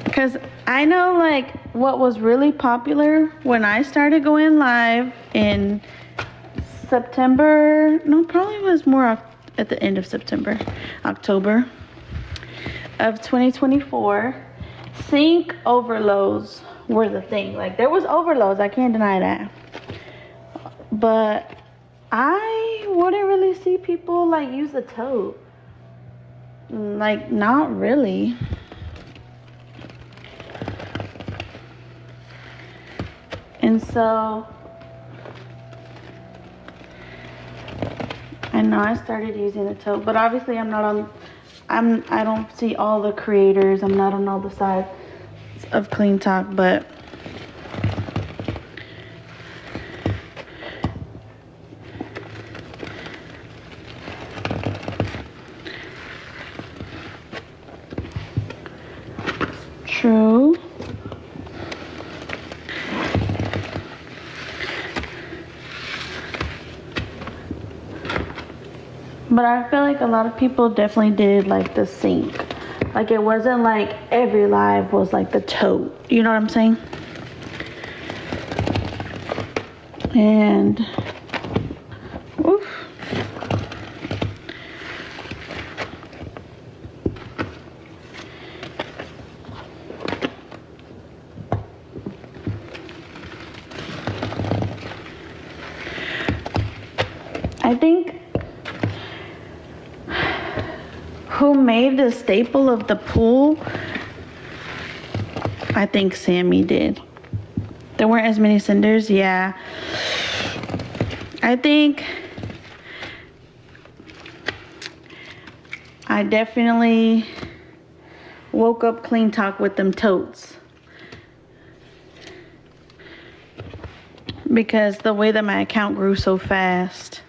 Because I know like what was really popular when I started going live in September. No, probably was more at the end of September, October of 2024. Sink overloads were the thing. Like there was overloads, I can't deny that. But I wouldn't really see people like use the tote. Like not really. And so I know I started using the tote, but obviously I don't see all the creators. I'm not on all the sides of Clean Talk, but true. But I feel like a lot of people definitely did like the sink. Like it wasn't like every live was like the tote. You know what I'm saying? And oof. I think who made the staple of the pool, I think Sammy did. There weren't as many cinders, yeah. I think I definitely woke up Clean Talk with them totes. Because the way that my account grew so fast.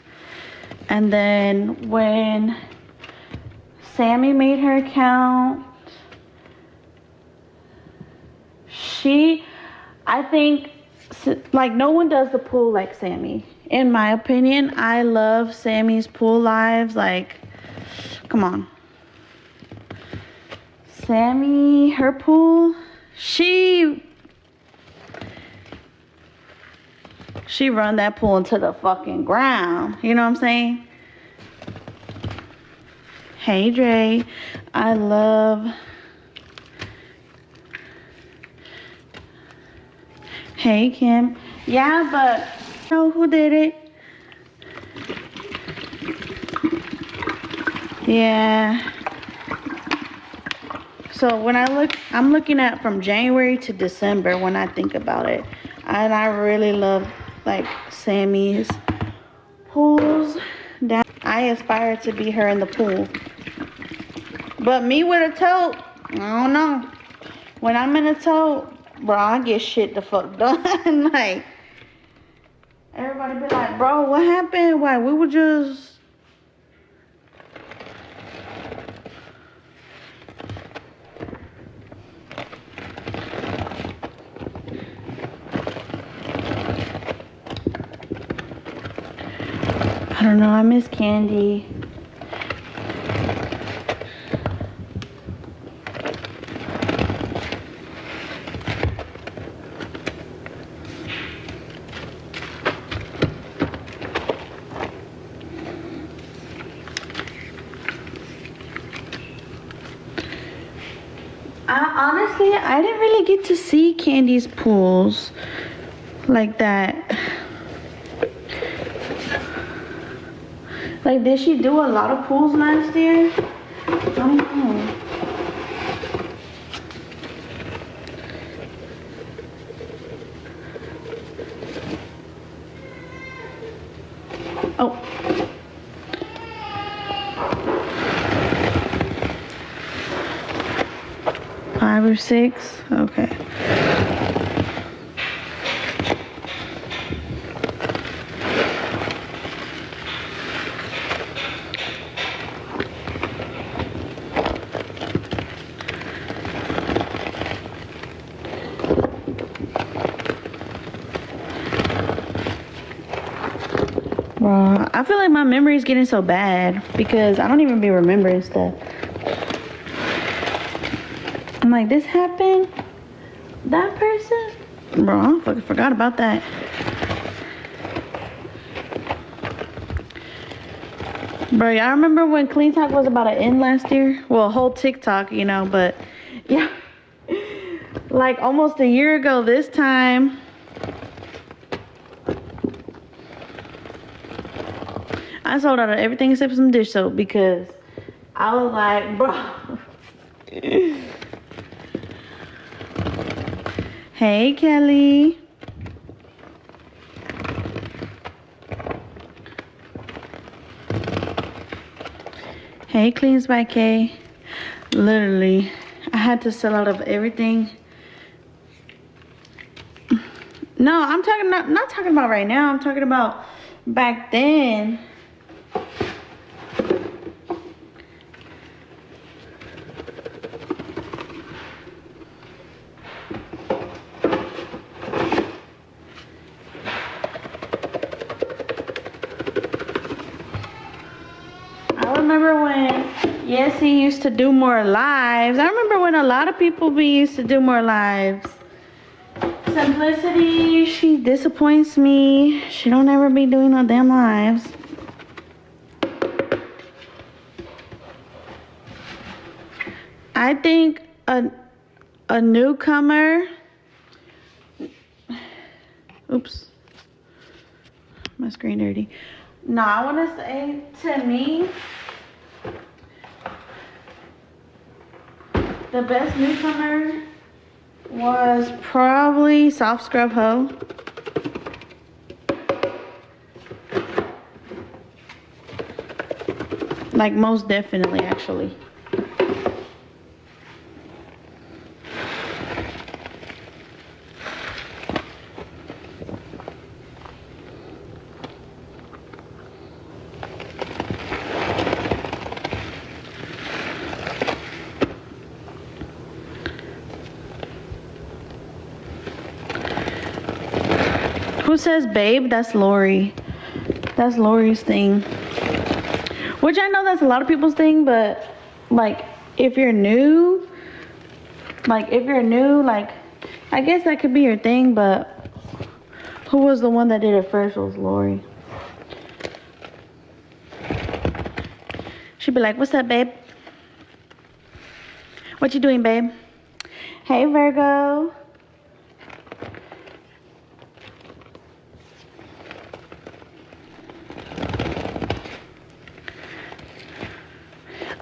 And then when Sammy made her account, I think, like no one does the pool like Sammy. In my opinion, I love Sammy's pool lives. Like, come on. Sammy, her pool, she run that pool into the fucking ground. You know what I'm saying? Hey, Dre. I love... Hey, Kim. Yeah, but... You know who did it? Yeah. So when I'm looking at from January to December when I think about it. And I really love, like, Sammy's pools. I aspire to be her in the pool. But me with a tote, I don't know. When I'm in a tote, bro, I get shit the fuck done. Like, everybody be like, bro, what happened? Why, we were just... I don't know, I miss Candy. Honestly, I didn't really get to see Candy's pools like that. Like, did she do a lot of pools last year? I don't know. Oh. 5 or 6? Okay. I feel like my memory is getting so bad because I don't even be remembering stuff. I'm like, this happened? That person? Bro, I fucking forgot about that. Bro, y'all remember when Clean Talk was about to end last year? Well, whole TikTok, you know, but yeah. Like almost a year ago this time. I sold out of everything except for some dish soap because I was like, bro. Hey, Kelly. Hey, Cleans by K. Literally, I had to sell out of everything. No, I'm talking not talking about right now. I'm talking about back then. I remember when he used to do more lives. I remember when a lot of people used to do more lives. Simplicity, she disappoints me. She don't ever be doing no damn lives. I think a newcomer. Oops, my screen dirty. No, I want to say to me, the best newcomer was probably Soft Scrub Ho. Like most definitely, actually. Who says babe? That's Lori. That's Lori's thing. Which I know that's a lot of people's thing, but like if you're new, like I guess that could be your thing, but who was the one that did it first was Lori. She'd be like, what's up, babe? What you doing, babe? Hey, Virgo.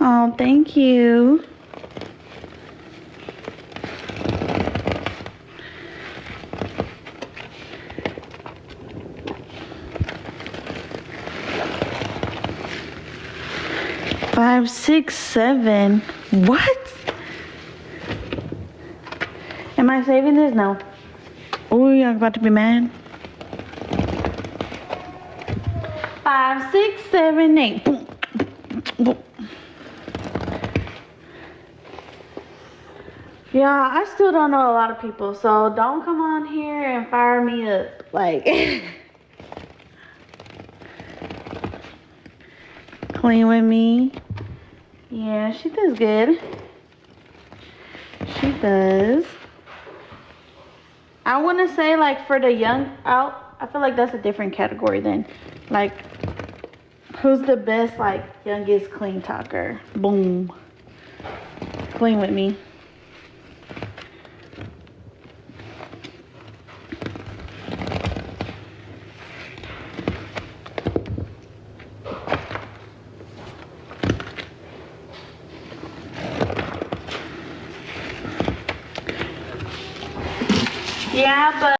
Oh, thank you. Five, 6, 7. What? Am I saving this? No. Oh, you're about to be mad. 5, 6, 7, 8. Boom. Boom. Yeah, I still don't know a lot of people, so don't come on here and fire me up. Like, clean with me. Yeah, she does good. She does. I want to say, like, for the young out, I feel like that's a different category then. Like, who's the best, like, youngest clean talker? Boom. Clean with me. Yeah, but